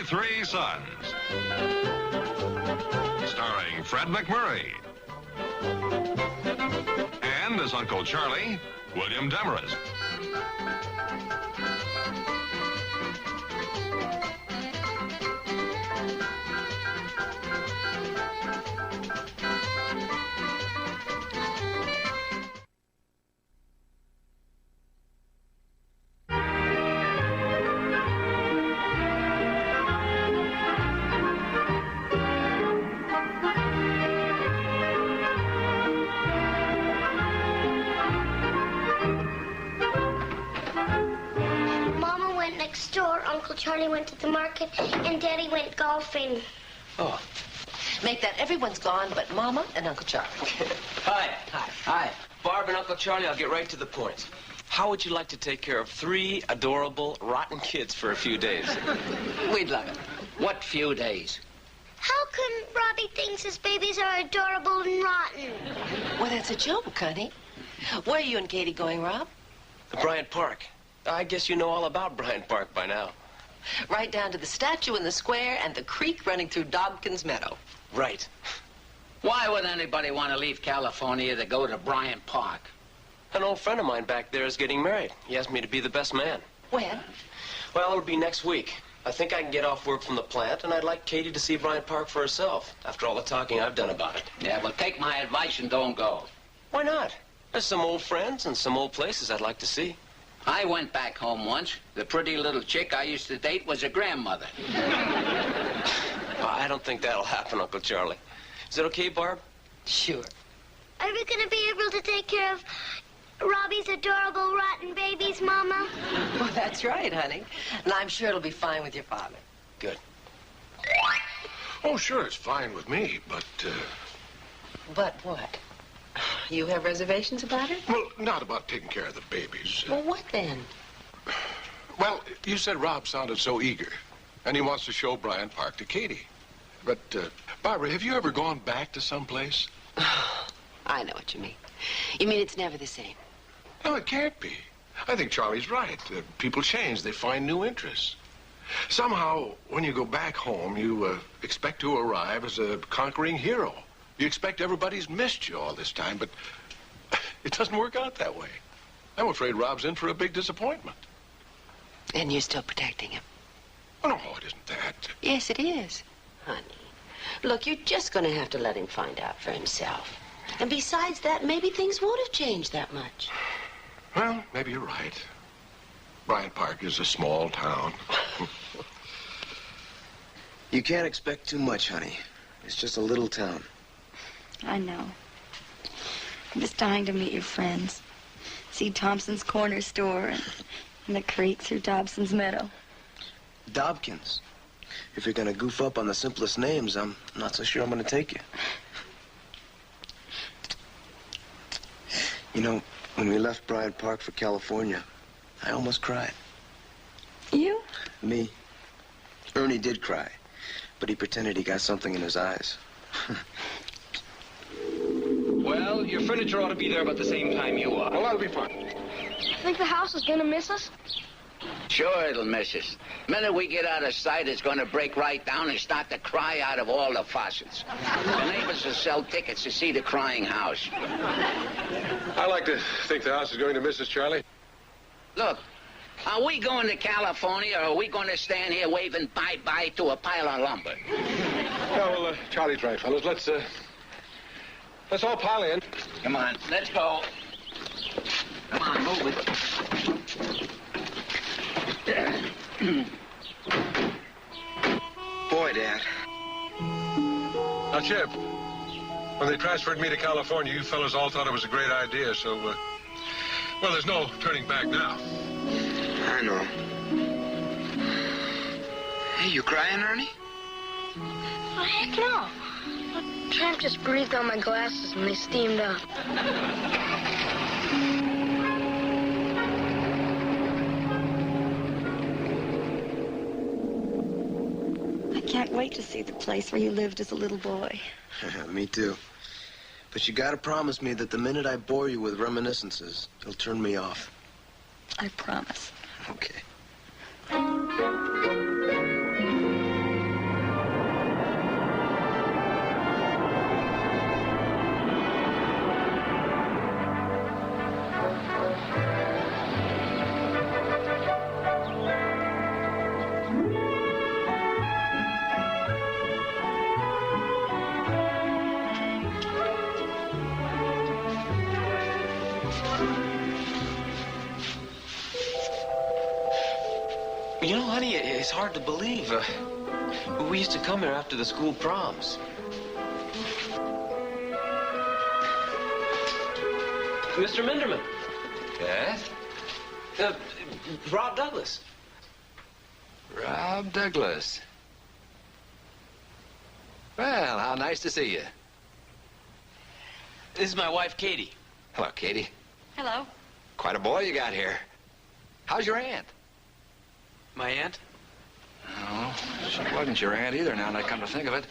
Three Sons. Starring Fred MacMurray. And as Uncle Charlie, William Demarest. Uncle Charlie went to the market, and Daddy went golfing. Oh. Make that everyone's gone but Mama and Uncle Charlie. Hi. Hi. Barb and Uncle Charlie, I'll get right to the point. How would you like to take care of 3 adorable, rotten kids for a few days? We'd love it. What few days? How come Robbie thinks his babies are adorable and rotten? Well, that's a joke, honey. Where are you and Katie going, Rob? Bryant Park. I guess you know all about Bryant Park by now. Right down to the statue in the square and the creek running through Dobkin's meadow. Right. Why would anybody want to leave California to go to Bryant Park? An old friend of mine back there is getting married. He asked me to be the best man. When? Well, it'll be next week. I think I can get off work from the plant, and I'd like Katie to see Bryant Park for herself, after all the talking I've done about it. Yeah, well, take my advice and don't go. Why not? There's some old friends and some old places I'd like to see. I went back home once. The pretty little chick I used to date was a grandmother. I don't think that'll happen, Uncle Charlie. Is it okay, Barb? Sure. Are we going to be able to take care of Robbie's adorable rotten babies, Mama? Well, that's right, honey. And I'm sure it'll be fine with your father. Good. Oh, sure, it's fine with me, but, But what? You have reservations about it? well, not about taking care of the babies. Well, what then? Well, you said Rob sounded so eager, and he wants to show Bryant Park to Katie. But, Barbara, have you ever gone back to someplace? I know what you mean. You mean it's never the same? No, it can't be. I think Charlie's right. People change. They find new interests. Somehow, when you go back home, you expect to arrive as a conquering hero. You expect everybody's missed you all this time, but it doesn't work out that way. I'm afraid Rob's in for a big disappointment. And you're still protecting him? Oh, no, it isn't that. Yes, it is. Honey, look, you're just going to have to let him find out for himself. And besides that, maybe things won't have changed that much. Well, maybe you're right. Bryant Park is a small town. You can't expect too much, honey. It's just a little town. I know. I'm just dying to meet your friends. See Thompson's corner store and the creek through Dobson's meadow. Dobkins. If you're gonna goof up on the simplest names, I'm not so sure I'm gonna take you. You know, when we left Bryant Park for California, I almost cried. You? Me. Ernie did cry, but he pretended he got something in his eyes. Well, your furniture ought to be there about the same time you are. Well, that'll be fun. Think the house is going to miss us? Sure, it'll miss us. The minute we get out of sight, it's going to break right down and start to cry out of all the faucets. The neighbors will sell tickets to see the crying house. I like to think the house is going to miss us, Charlie. Look, are we going to California, or are we going to stand here waving bye-bye to a pile of lumber? Yeah, well, Charlie's right, fellas. Let's all pile in. Come on, let's go. Come on, move it. Boy, Dad. Now, Chip, when they transferred me to California, you fellas all thought it was a great idea, so, well, there's no turning back now. I know. Hey, you crying, Ernie? Oh, heck no. The tramp just breathed on my glasses and they steamed up. I can't wait to see the place where you lived as a little boy. Me too. But you gotta promise me that the minute I bore you with reminiscences, you'll turn me off. I promise. Okay. You know, honey, it's hard to believe. We used to come here after the school proms. Mr. Minderman. Yes? Rob Douglas. Rob Douglas. Well, how nice to see you. This is my wife, Katie. Hello, Katie. Hello. Quite a boy you got here. How's your aunt? My aunt? No, she wasn't your aunt either, now that I come to think of it.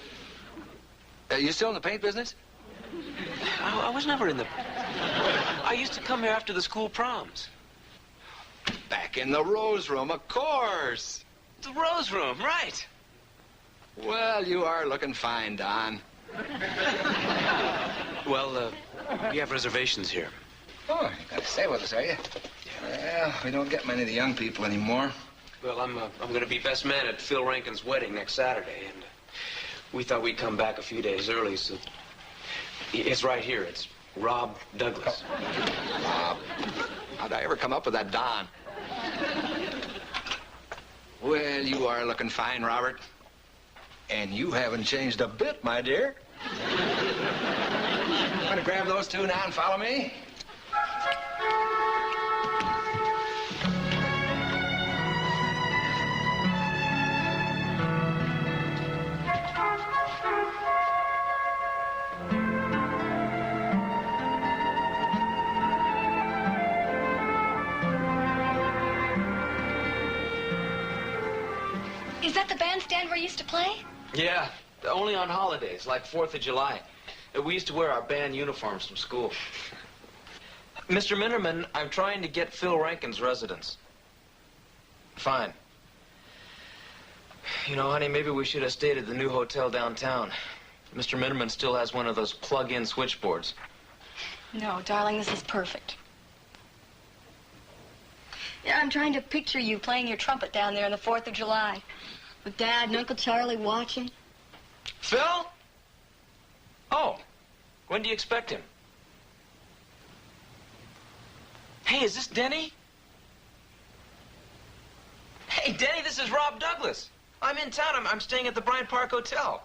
You still in the paint business? I was never in the... I used to come here after the school proms. Back in the Rose Room, of course. The Rose Room, right. Well, you are looking fine, Don. Well, we have reservations here. Oh, you gotta stay with us, are you? Well, we don't get many of the young people anymore. Well, I'm going to be best man at Phil Rankin's wedding next Saturday, and we thought we'd come back a few days early, so... It's right here. It's Rob Douglas. Rob. How'd I ever come up with that Don? Well, you are looking fine, Robert. And you haven't changed a bit, my dear. Want to grab those two now and follow me? Is that the bandstand where you used to play? Yeah, only on holidays, like 4th of July. We used to wear our band uniforms from school. Mr. Minderman, I'm trying to get Phil Rankin's residence. Fine. You know, honey, maybe we should have stayed at the new hotel downtown. Mr. Minderman still has one of those plug-in switchboards. No, darling, this is perfect. Yeah, I'm trying to picture you playing your trumpet down there on the 4th of July. With Dad and Uncle Charlie watching. Phil? Oh, when do you expect him? Hey, is this Denny? Hey, Denny, this is Rob Douglas. I'm in town. I'm staying at the Bryant Park Hotel.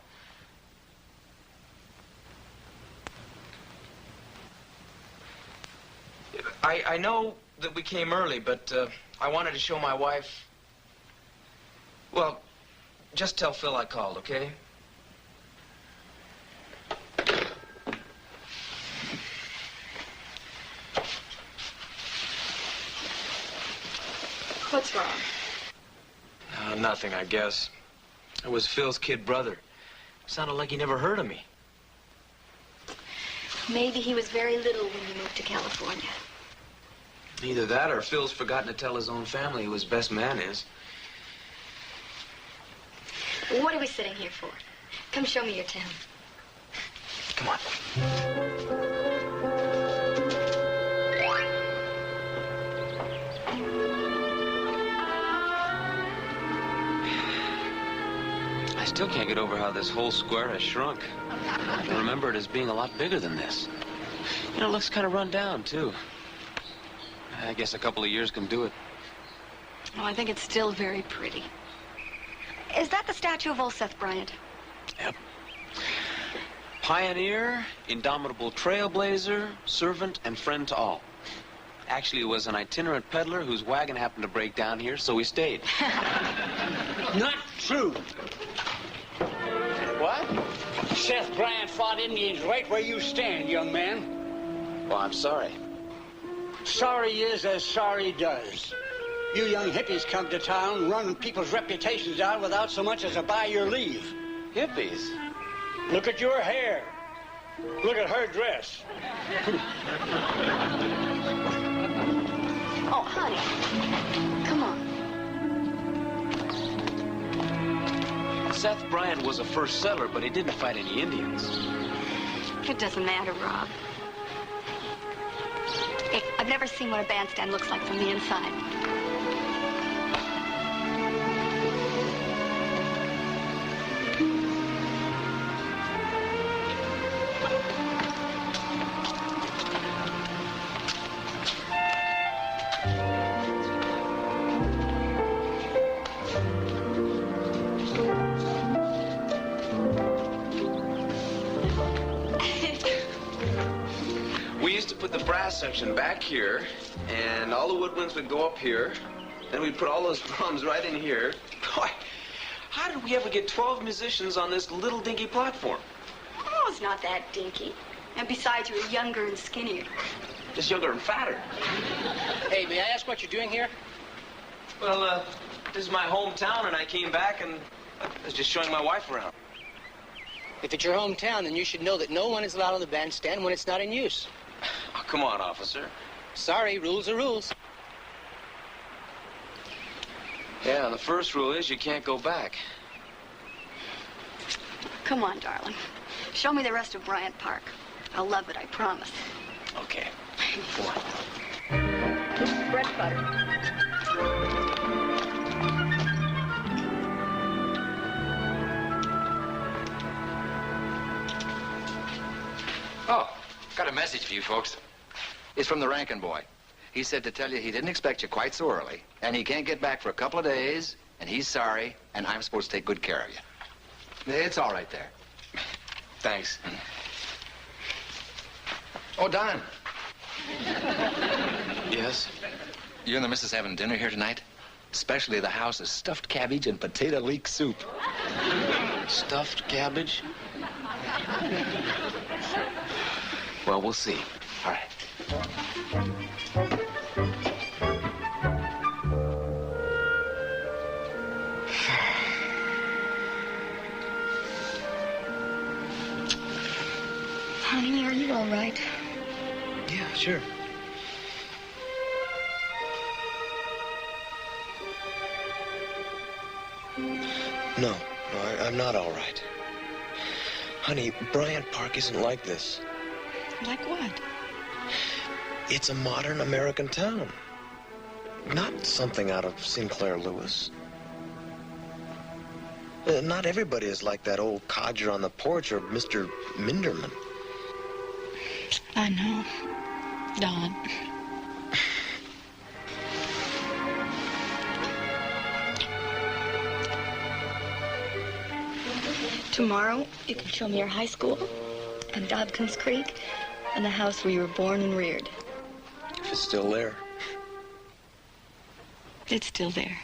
I know that we came early, but I wanted to show my wife... Well, just tell Phil I called, okay? What's wrong? Nothing, I guess. I was Phil's kid brother. Sounded like he never heard of me. Maybe he was very little when you moved to California. Either that or Phil's forgotten to tell his own family who his best man is. What are we sitting here for? Come show me your town. Come on. I still can't get over how this whole square has shrunk. I remember it as being a lot bigger than this. You know, it looks kind of run down, too. I guess a couple of years can do it. Oh, I think it's still very pretty. Is that the statue of old Seth Bryant? Yep. Pioneer, indomitable trailblazer, servant, and friend to all. Actually, it was an itinerant peddler whose wagon happened to break down here, so we stayed. Not true. What? Seth Bryant fought Indians right where you stand, young man. Well, I'm sorry. Sorry is as sorry does. You young hippies come to town running people's reputations out without so much as a by your leave. Hippies? Look at your hair. Look at her dress. Oh, honey. Come on. Seth Bryant was a first settler, but he didn't fight any Indians. It doesn't matter, Rob. Hey, I've never seen what a bandstand looks like from the inside. put the brass section back here, and all the woodwinds would go up here. Then we'd put all those drums right in here. Boy, how did we ever get 12 musicians on this little dinky platform? Oh, it's not that dinky. And besides, you're younger and skinnier. Just younger and fatter. Hey, may I ask what you're doing here? Well, this is my hometown, and I came back, and I was just showing my wife around. If it's your hometown, then you should know that no one is allowed on the bandstand when it's not in use. Oh, come on, officer. Sorry, rules are rules. Yeah, and the first rule is you can't go back. Come on, darling. Show me the rest of Bryant Park. I'll love it, I promise. Okay. Come on. Bread butter. Oh, got a message for you folks. It's from the Rankin boy. He said to tell you he didn't expect you quite so early, and he can't get back for a couple of days, and he's sorry, and I'm supposed to take good care of you. It's all right there. Thanks. Oh, Don. Yes? You and the missus having dinner here tonight? Especially the house is stuffed cabbage and potato leek soup. Stuffed cabbage? Well, we'll see. All right. Honey, are you all right? Yeah, sure. No, I'm not all right. Honey, Bryant Park isn't like this. Like what? It's a modern American town. Not something out of Sinclair Lewis. Not everybody is like that old codger on the porch or Mr. Minderman. I know. Don. Tomorrow, you can show me your high school and Dobkins Creek and the house where you were born and reared. If it's still there. It's still there.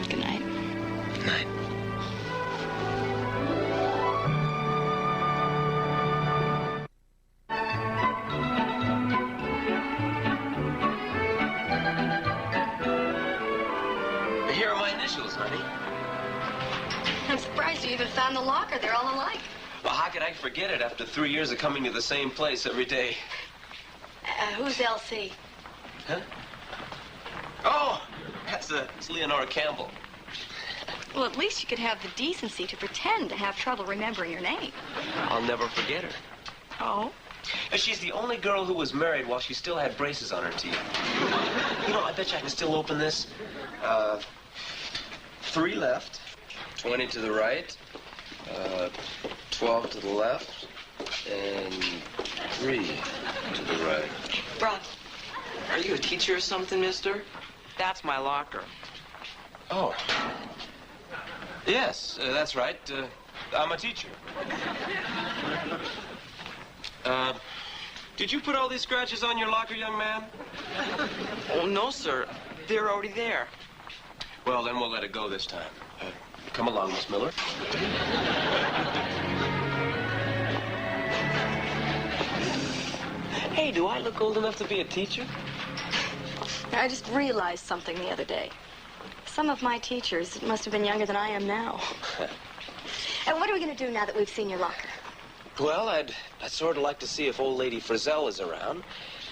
Good night. Good night. Here are my initials, honey. I'm surprised you even found the locker. They're all alike. Well, how could I forget it after 3 years of coming to the same place every day? Who's LC? Huh? Oh, it's Leonora Campbell. Well, at least you could have the decency to pretend to have trouble remembering your name. I'll never forget her. Oh? And she's the only girl who was married while she still had braces on her teeth. You know, I bet you I can still open this. 3 left, 20 to the right, 12 to the left, and 3 to the right. Brock. Are you a teacher or something, mister? That's my locker. Oh. Yes, that's right. I'm a teacher. Did you put all these scratches on your locker, young man? Oh, no, sir. They're already there. Well, then we'll let it go this time. Come along, Miss Miller. Hey, do I look old enough to be a teacher? I just realized something the other day. Some of my teachers must have been younger than I am now. And what are we going to do now that we've seen your locker? Well, I'd sort of like to see if old lady Frizzell is around,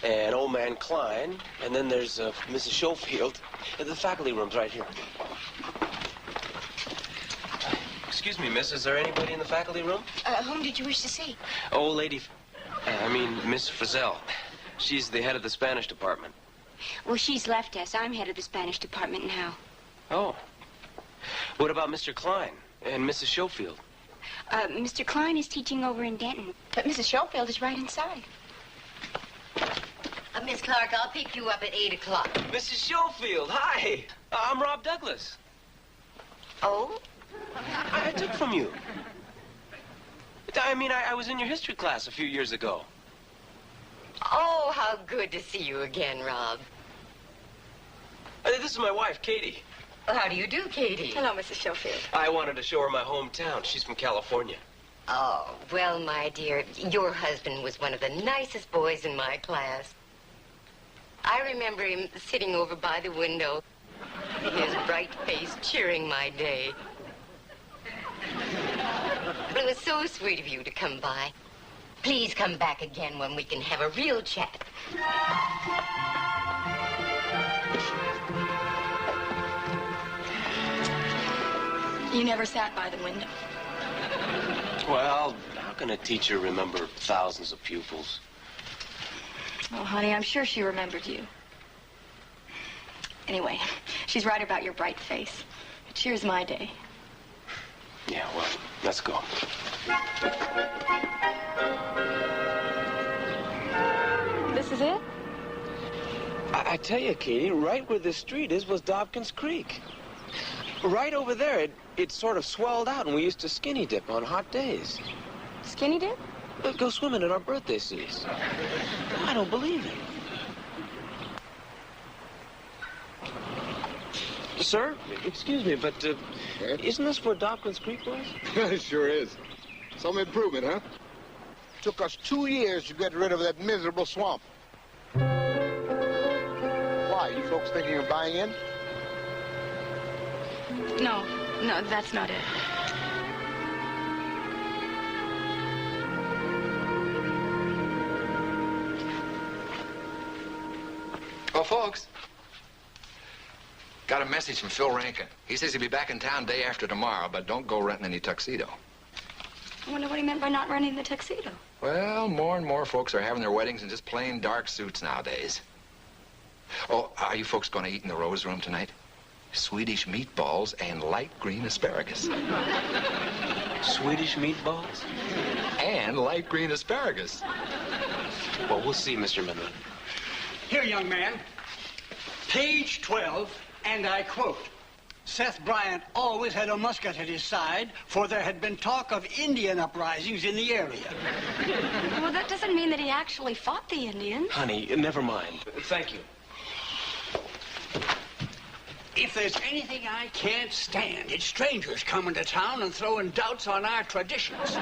and old man Klein, and then there's Mrs. Schofield. The faculty room's right here. Excuse me, miss, is there anybody in the faculty room? Whom did you wish to see? Old lady, Miss Frizzell. She's the head of the Spanish department. Well, she's left us. I'm head of the Spanish department now. Oh. What about Mr. Klein and Mrs. Schofield? Mr. Klein is teaching over in Denton, but Mrs. Schofield is right inside. Miss Clark, I'll pick you up at 8 o'clock. Mrs. Schofield, hi. I'm Rob Douglas. Oh? I took from you. I mean, I was in your history class a few years ago. Oh, how good to see you again, Rob. This is my wife, Katie. Well, how do you do, Katie? Hello, Mrs. Schofield. I wanted to show her my hometown. She's from California. Oh, well, my dear, your husband was one of the nicest boys in my class. I remember him sitting over by the window, his bright face cheering my day. But it was so sweet of you to come by. Please come back again when we can have a real chat. You never sat by the window. Well, how can a teacher remember thousands of pupils? Oh, honey, I'm sure she remembered you. Anyway, she's right about your bright face. It cheers my day. Yeah, well, let's go. This is it? I tell you, Katie, right where this street is was Dobkins Creek. Right over there, it sort of swelled out, and we used to skinny dip on hot days. Skinny dip? We'd go swimming at our birthday seas. I don't believe it. Sir, excuse me, but isn't this where Dobkins Creek was? It sure is. Some improvement, huh? Took us 2 years to get rid of that miserable swamp. Why, you folks thinking of buying in? No, that's not it. Well, folks, got a message from Phil Rankin. He says he'll be back in town day after tomorrow, but don't go renting any tuxedo. I wonder what he meant by not renting the tuxedo. Well, more and more folks are having their weddings in just plain dark suits nowadays. Oh, are you folks going to eat in the Rose Room tonight? Swedish meatballs and light green asparagus. Swedish meatballs? And light green asparagus. Well, we'll see, Mr. Midland. Here, young man. Page 12, and I quote, Seth Bryant always had a musket at his side, for there had been talk of Indian uprisings in the area. Well, that doesn't mean that he actually fought the Indians. Honey, never mind. Thank you. If there's anything I can't stand, it's strangers coming to town and throwing doubts on our traditions.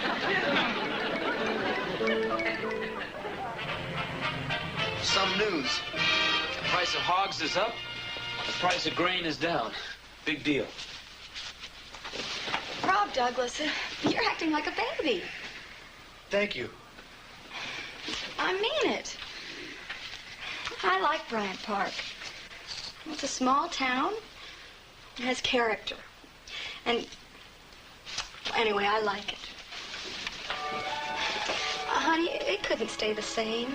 Some news. The price of hogs is up. The price of grain is down. Big deal. Rob Douglas, you're acting like a baby. Thank you. I mean it. I like Bryant Park. It's a small town. It has character. And anyway, I like it. Honey, it couldn't stay the same.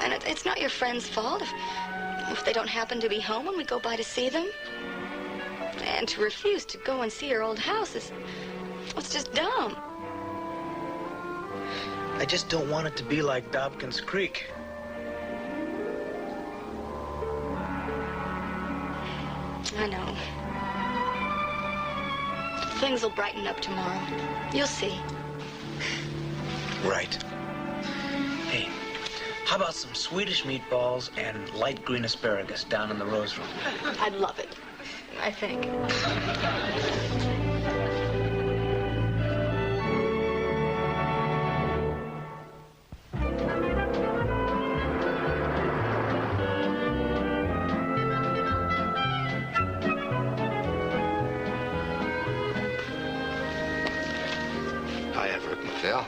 And it's not your friend's fault if they don't happen to be home when we go by to see them. And to refuse to go and see your old house it's just dumb. I just don't want it to be like Dobkins Creek. I know. Things will brighten up tomorrow. You'll see. Right. Hey, how about some Swedish meatballs and light green asparagus down in the Rose Room? I'd love it, I think. Phil?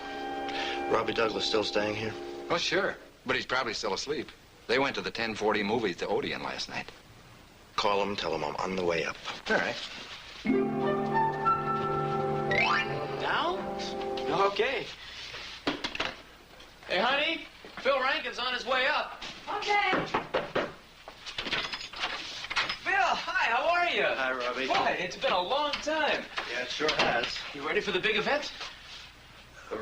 Robbie Douglas still staying here? Oh, sure. But he's probably still asleep. They went to the 10:40 movies to Odeon last night. Call him, tell him I'm on the way up. All right. Down? Okay. Hey, honey, Phil Rankin's on his way up. Okay. Phil, hi, how are you? Hi, Robbie. Boy, it's been a long time. Yeah, it sure has. You ready for the big event?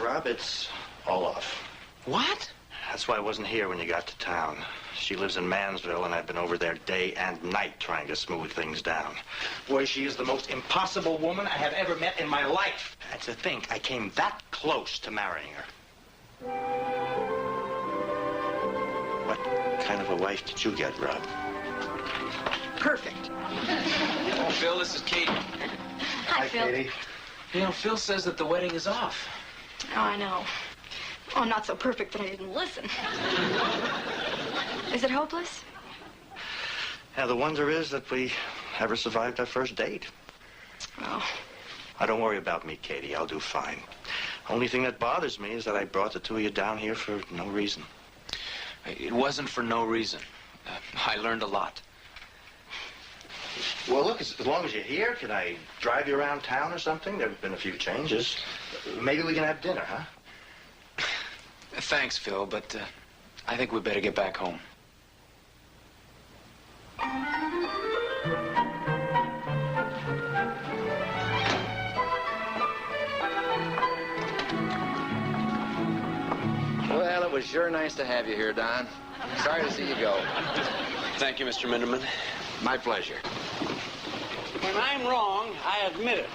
Rob, it's all off. What? That's why I wasn't here when you got to town. She lives in Mansville, and I've been over there day and night trying to smooth things down. Boy, she is the most impossible woman I have ever met in my life. And to think I came that close to marrying her. What kind of a wife did you get, Rob? Perfect. Oh, Phil, this is Katie. Hi, Phil. Katie. You know, Phil says that the wedding is off. Oh, I know. Oh, I'm not so perfect that I didn't listen. Is it hopeless? Yeah, the wonder is that we ever survived our first date. Oh. Don't worry about me, Katie. I'll do fine. Only thing that bothers me is that I brought the two of you down here for no reason. It wasn't for no reason. I learned a lot. Well, look, as long as you're here, can I drive you around town or something? There have been a few changes. Maybe we can have dinner, huh? Thanks, Phil, but I think we better get back home. Well, it was sure nice to have you here, Don. Sorry to see you go. Thank you, Mr. Minderman. My pleasure. When I'm wrong, I admit it.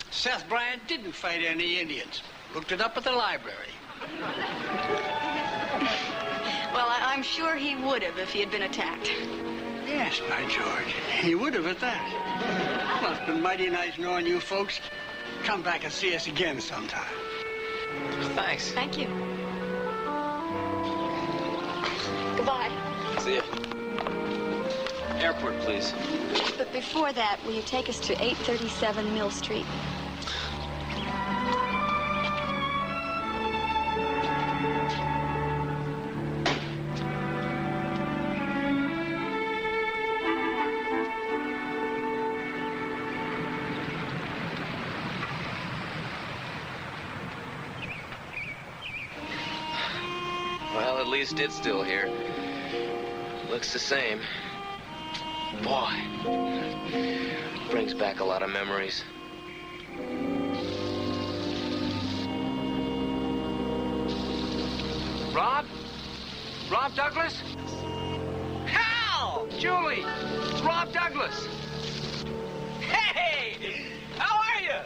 Seth Bryant didn't fight any Indians. Looked it up at the library. Well, I'm sure he would have if he had been attacked. Yes, by George. He would have at that. Well, it's been mighty nice knowing you folks. Come back and see us again sometime. Thanks. Thank you. Goodbye. See ya. Airport, please. But before that, will you take us to 837 Mill Street? Well, at least it's still here. Looks the same. Boy, brings back a lot of memories. Rob? Rob Douglas? Hal! Julie! It's Rob Douglas. Hey! How are you?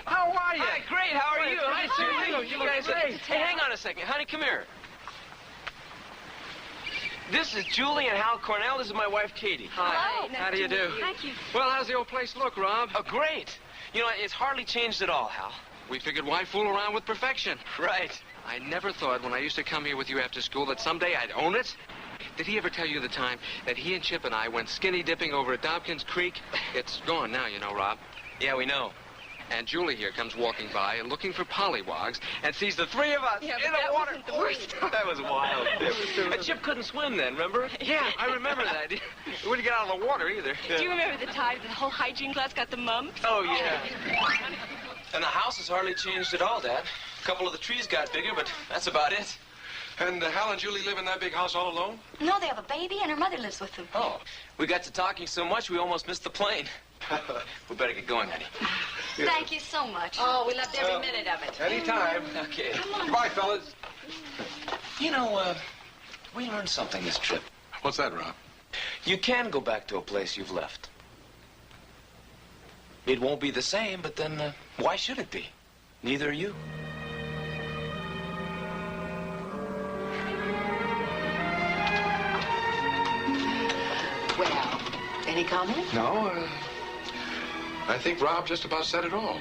How are you? Hi, great. How are you? Hi, Julie. You guys are great. Hey, hang on a second. Honey, come here. This is Julie and Hal Cornell. This is my wife, Katie. Hi. Hello. How do you do? Thank you. Well, how's the old place look, Rob? Oh, great. You know, it's hardly changed at all, Hal. We figured why fool around with perfection? Right. I never thought when I used to come here with you after school that someday I'd own it. Did he ever tell you the time that he and Chip and I went skinny dipping over at Dobkins Creek? It's gone now, you know, Rob. Yeah, we know. And Julie here comes walking by and looking for pollywogs and sees the three of us Yeah, in but the that water. wasn't the worst. That was wild. And Chip couldn't swim then, remember? Yeah, I remember that. He wouldn't get out of the water either. Do you remember the time the whole hygiene class got the mumps? Oh, yeah. And the house has hardly changed at all, Dad. A couple of the trees got bigger, but that's about it. And Hal and Julie live in that big house all alone? No, they have a baby and her mother lives with them. Oh, we got to talking so much we almost missed the plane. We better get going, honey. Thank you so much. Oh, we loved every minute of it. Anytime. Okay. Goodbye, fellas. You know, we learned something this trip. What's that, Rob? You can go back to a place you've left. It won't be the same, but then why should it be? Neither are you. Well, any comment? No, I think Rob just about said it all.